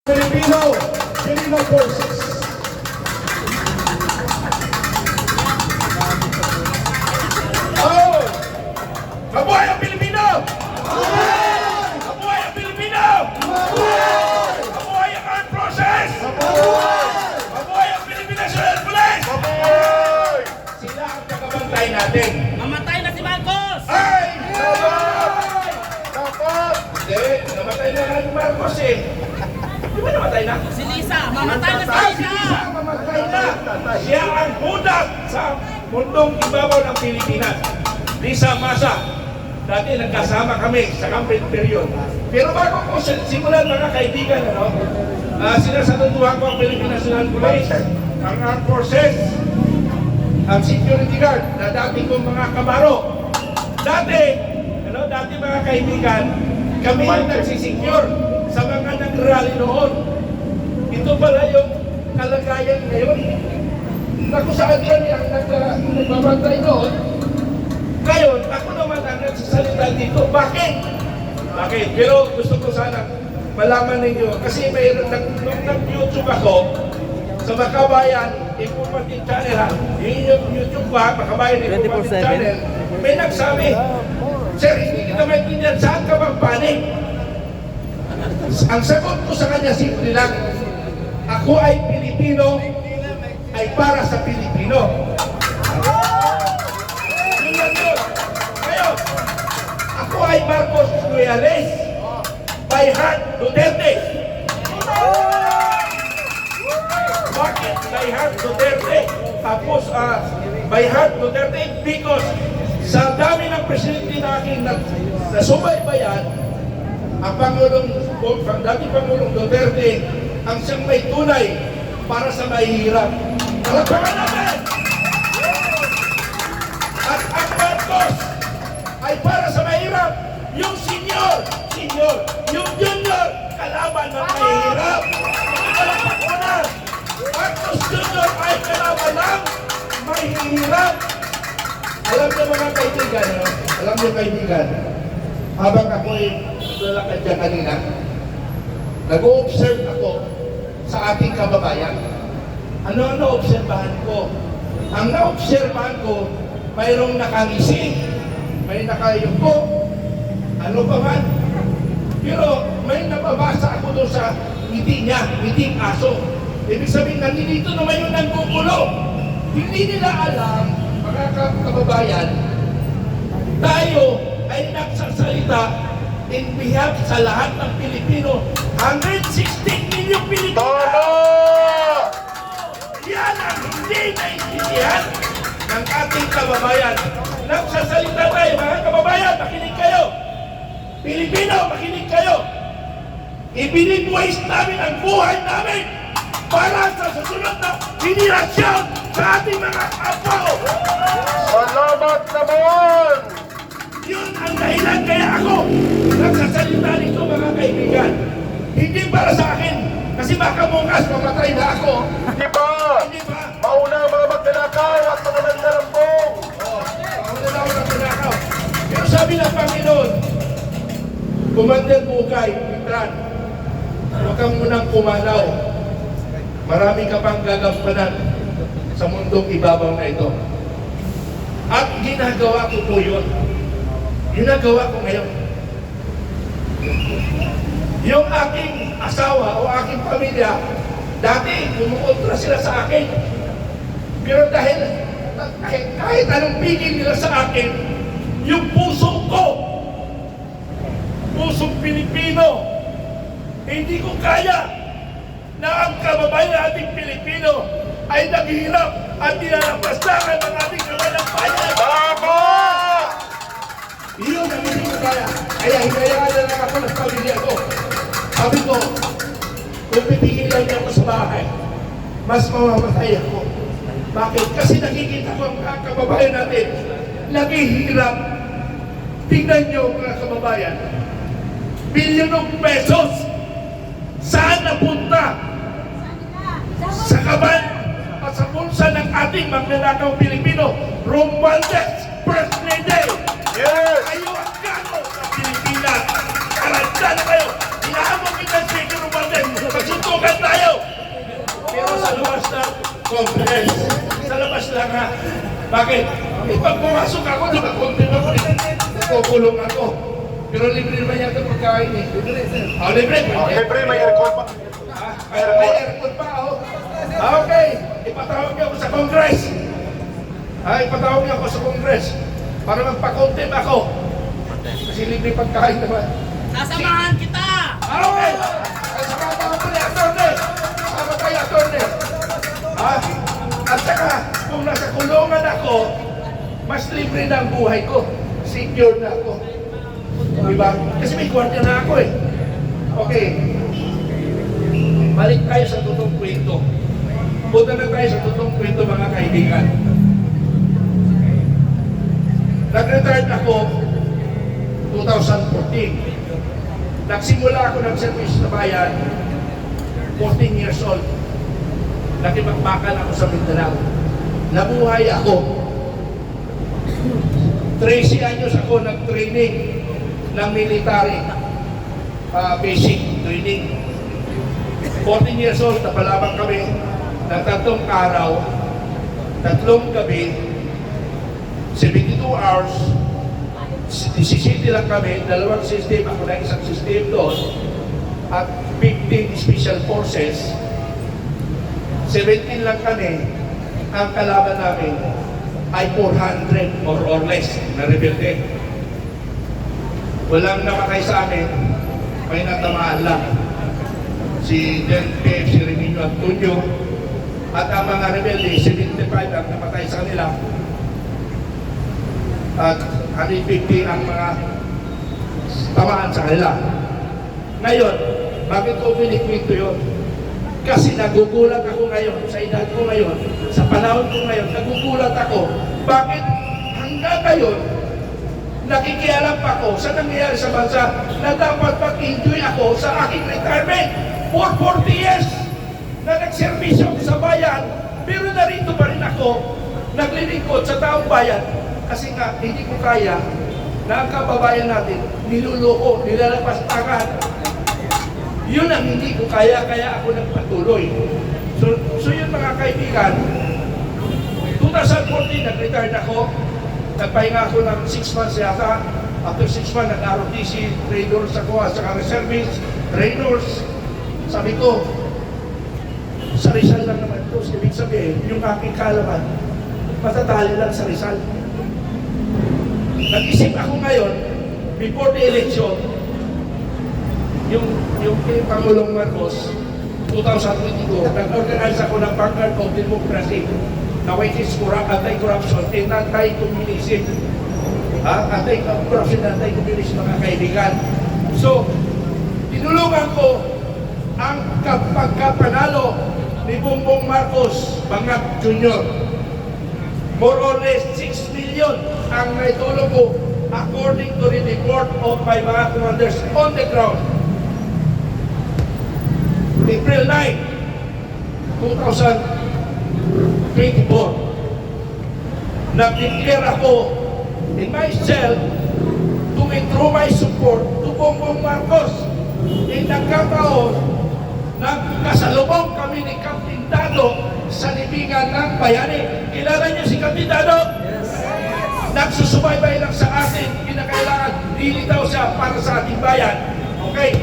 Filipino Forces. Oh! Mabuhay ang Pilipino! Mabuhay ang Pilipino! Mabuhay ang armed forces! Mabuhay ang Philippine National Police! Sila ang kakabantay natin. Mamatay na si Marcos! Ay! Dapat! Hindi, namatay na nga yung Marcos eh. Di ba namatay na? Si Lisa! Mamatay na si Si Lisa! Lisa mamatay na. Siya ang hudas sa mundong ibabaw ng Pilipinas. Lisa Masa. Dati nagkasama kami sa campaign period. Pero bago ko simulan mga kaibigan, sinasaluduhan ko ang Philippine National Police, ang Armed Forces, ang security guard na dati kong mga kabaro. Dati mga kaibigan, kami yung nagsisecure sa mga nag-rally noon. Ito pala yung kalagayan ngayon. Naku saan kami ang nagbabantay noon. Ngayon, ako naman ang nagsasalita dito. Bakit? Bakit? Pero gusto ko sana malaman ninyo. Kasi mayroon nung nag-YouTube ako sa Makabayan Informative Channel. Yung YouTube ko, Makabayan Informative Channel. May nagsabi, Sir, hindi kita maintindihan, saan ka magpanik? Ang sagot ko sa kanya, simple lang. Ako ay Pilipino, ay para sa Pilipino. Yun lang yun. Ngayon, ako ay Marcos Ruiales, by heart Duterte. Bakit by heart Duterte? Tapos, by heart Duterte because sa dami ng presidente na aking nasubaybayan, ang dating Pangulong Duterte ang siyang may tunay para sa mahihirap. Palakpakan natin! At ang Marcos ay para sa mahirap. Yung senior, yung junior, kalaban ng mahihirap. Palakpakan! Marcos Junior ay kalaban ng mahihirap. Alam niyo mga kaibigan, habang ako'y lalakad dyan kanina, nag-o-observe ako sa ating kababayan. Ano na-obserbahan ko? Ang na-obserbahan ko, mayroong nakangisi, may nakayuko, ano pa man. Pero may nababasa ako doon sa ngiti niya, ngiting aso. Ibig sabihin, nandito naman yung nanggugulo. Hindi nila alam, mga kababayan, tayo ay nagsasalita in behalf sa lahat ng Pilipino. 116 million Pilipino! Yan ang hindi naiintindihan ng ating kababayan. Nagsasalita tayo, mga kababayan, makinig kayo. Pilipino, makinig kayo. Ibinibways namin ang buhay namin para sa susunod na henerasyon sa ating mga apo. Salamat naman! Yun ang dahilan kaya ako nagsasalita nito mga kaibigan. Hindi para sa akin, kasi baka bukas mamatay na ako. Di ba? Hindi ba? Mauna ang mga magnanakaw at mga nandarambong. Mauna na ako nagnanakaw. Pero sabi ng Panginoon, Commander Bukay, Pitran, huwag kang munang pumanaw. Marami ka pang gagampanan sa mundong ibabaw na ito. At ginagawa ko po yun. Ginagawa ko ngayon. Yung aking asawa o aking pamilya, dati kumukontra sila sa akin. Pero dahil kahit anong pigil nila sa akin, yung puso ko, pusong Pilipino, hindi ko kaya na ang kababayan nating Pilipino ay naghihirap at nilalapastangan ng ating kababayan. Tama! Iyon ang hindi ko kaya. Kaya hinayaan na lang ako ng pamilya ko. Sabi ko, kung pipigil lang niya ako sa bahay, mas mamamatay ako. Bakit? Kasi nakikita ko ang mga kababayan natin naghihirap. Tingnan niyo mga kababayan, bilyonong pesos saan napunta? Sa kaban at sa bulsa ng ating magnanakaw Pilipino, Romualdez First Lady. Yes! Kayo ang gago sa Pilipinas. Karanda na kayo. Hinahamon kita, Speaker Romualdez. Congress. Sa labas lang ha. Bakit? Pag pumasok ako, nakakontin ako. Kukulong ako. Pero libre naman yata pagkain eh. Libre. Libre, may aircon pa. May aircon pa ako. Okay. Ipatawag niyo ako sa Congress. Ipatawag niyo ako sa Congress. Para magpa-contempt ako. Kasi libre pagkain naman. Sasamahan kita! Okay. Sama ako ni Atty. Sama tayo, Atty. At saka, kung nasa kulungan ako, mas libre na ang buhay ko. Secure na ako. Diba? Kasi may kwarta na ako eh. Okay. Balik tayo sa totoong kwento. Punta na tayo sa totoong kwento, mga kaibigan. Nag-retired ako 2014. Nagsimula ako ng service sa bayan 14 years old. Nakipagbakan ako sa Mindanao. Nabuhay ako. 13 anyos ako nag-training ng military. Basic training. 14 years old, napalabang kami ng 3 araw, 3 gabi, 72 hours, 17 lang kami, 2 system, ako na isang system doon, at 15 special forces, 17 lang kami, ang kalaban namin ay 400 or less na rebelde. Walang namatay sa amin, may natamaan lang. Si PFC Remigio Antonio at ang mga rebelde, 75 ang namatay sa kanila. At 150 ang mga tamaan sa kanila. Ngayon, bakit ko pinikwento yun? Kasi nagugulat ako ngayon, sa edad ko ngayon, sa panahon ko ngayon, nagugulat ako. Bakit hanggang ngayon, nakikialam pa ako sa nangyayari sa bansa na dapat mag-enjoy ako sa aking retirement for 40 years na nagservisyo ako sa bayan, pero narito pa rin ako naglilingkod sa taong bayan. Kasi nga, hindi ko kaya na ang kababayan natin niluloko, nilalapas tangan. Yun ang hindi ko kaya ako nagpatuloy. So yun mga kaibigan, 2014 nag-retired ako, nagpahinga ako ng 6 months yata. After 6 months, nag-ROTC, trainers ako at saka reservice, trainers. Sabi ko, sa Rizal lang naman ito. Ibig sabihin, yung aking kalaban, matatali lang sa Rizal. Nag-isip ako ngayon, before the election, yung kay Pangulong Marcos, 2022, nag-organize ako ng Vanguard of Democracy na which is anti-corruption and anti-communism. Anti-corruption and anti-communism, mga kaibigan. So, tinulungan ko ang pagkapanalo ni Bongbong Marcos Bangag Jr. More or less 6 million ang naitulong ko according to the report of my mga commanders on the ground. April 9, 2024, nag-declare ako in myself to withdraw my support to Bongbong Marcos. Nagkataon, nagkasalubong kami ni Captain Dado sa libingan ng bayani. Kilala niyo si Captain Dado? Yes. Nagsusubaybay lang sa atin, kinakailangan, dilitaw siya para sa ating bayan. Okay?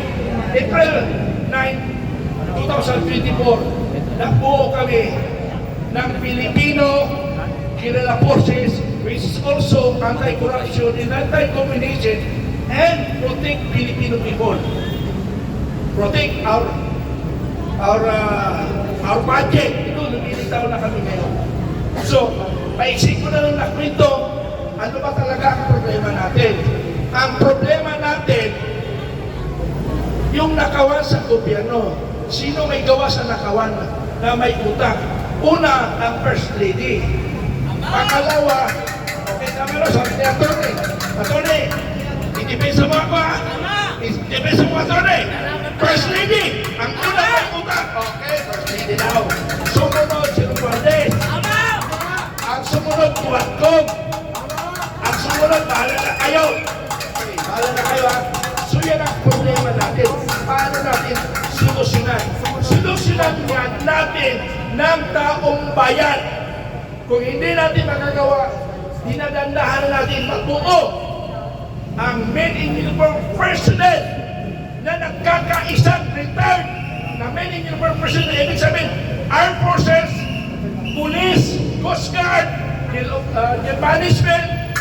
April 9, 2024, nagbuo kami ng Filipino Guerrilla Forces, which is also anti-corruption and anti-communism, and protect Filipino people. Protect our budget. Ito, lumilitaw na kami ngayon. So, paisip ko na lang na kwento, ano ba talaga ang problema natin? Ang problema natin, yung nakawan sa gobyerno. Sino may gawa sa nakawan na may utang? Una, ang First Lady. Pangalawa, okay, tama na, sabi ni Atty. Itipisa mo ako ha? Itipisa mo, Atty. First Lady, ang una may utang. Okay, First Lady daw. Sumunod, si Romualdez. Ang sumunod, Tuwagkog. Ang sumunod, bahala na kayo. Okay, bahala na kayo ha. So yan ang problema natin. Paano natin solusyonan? solusyonan yan natin ng taong bayan. Kung hindi natin magagawa, dinadandahan natin mabuo ang men in uniform personnel na nagkakaisang return na men in uniform personnel. Ibig sabihin, armed forces, police, coast guard, the management,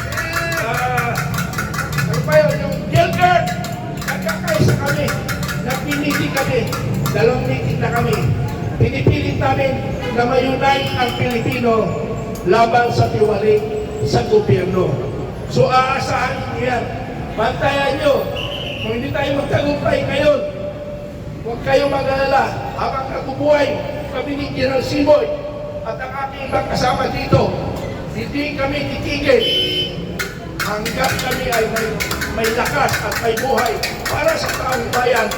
ano pa yun, yung jail guard, nagkakaisa kami, nagpiniti kami, 2 meeting na kami. Pinipilit namin na mayunay ang Pilipino laban sa tiwalik sa gobyerno. So aasahan niyo yan. Bantayan nyo. Kung hindi tayo magtagumpay ngayon, huwag kayong mag-alala. Habang nakubuhay kami ni General Simoy at ang aking mga kasama dito, hindi kami titigil hanggang kami ay may lakas at may buhay para sa taong bayan.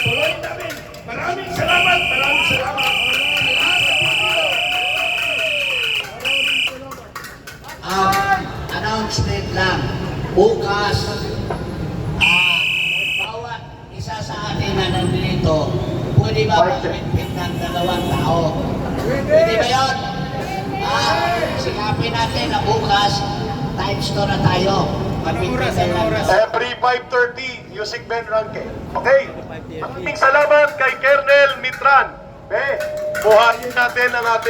Tuloy namin. Maraming salamat. Maraming salamat. Announcement lang. Bukas, bawat isa sa atin na nandito, pwede ba magpitpit ng 2 tao? Pwede ba yun? Sikapin natin na bukas, times 2 na tayo. Magpitpitan lang. Every 5:30, using Ben Ranke. Okay? Maraming salamat kay Colonel Mitran. Be, buhayin natin ang ating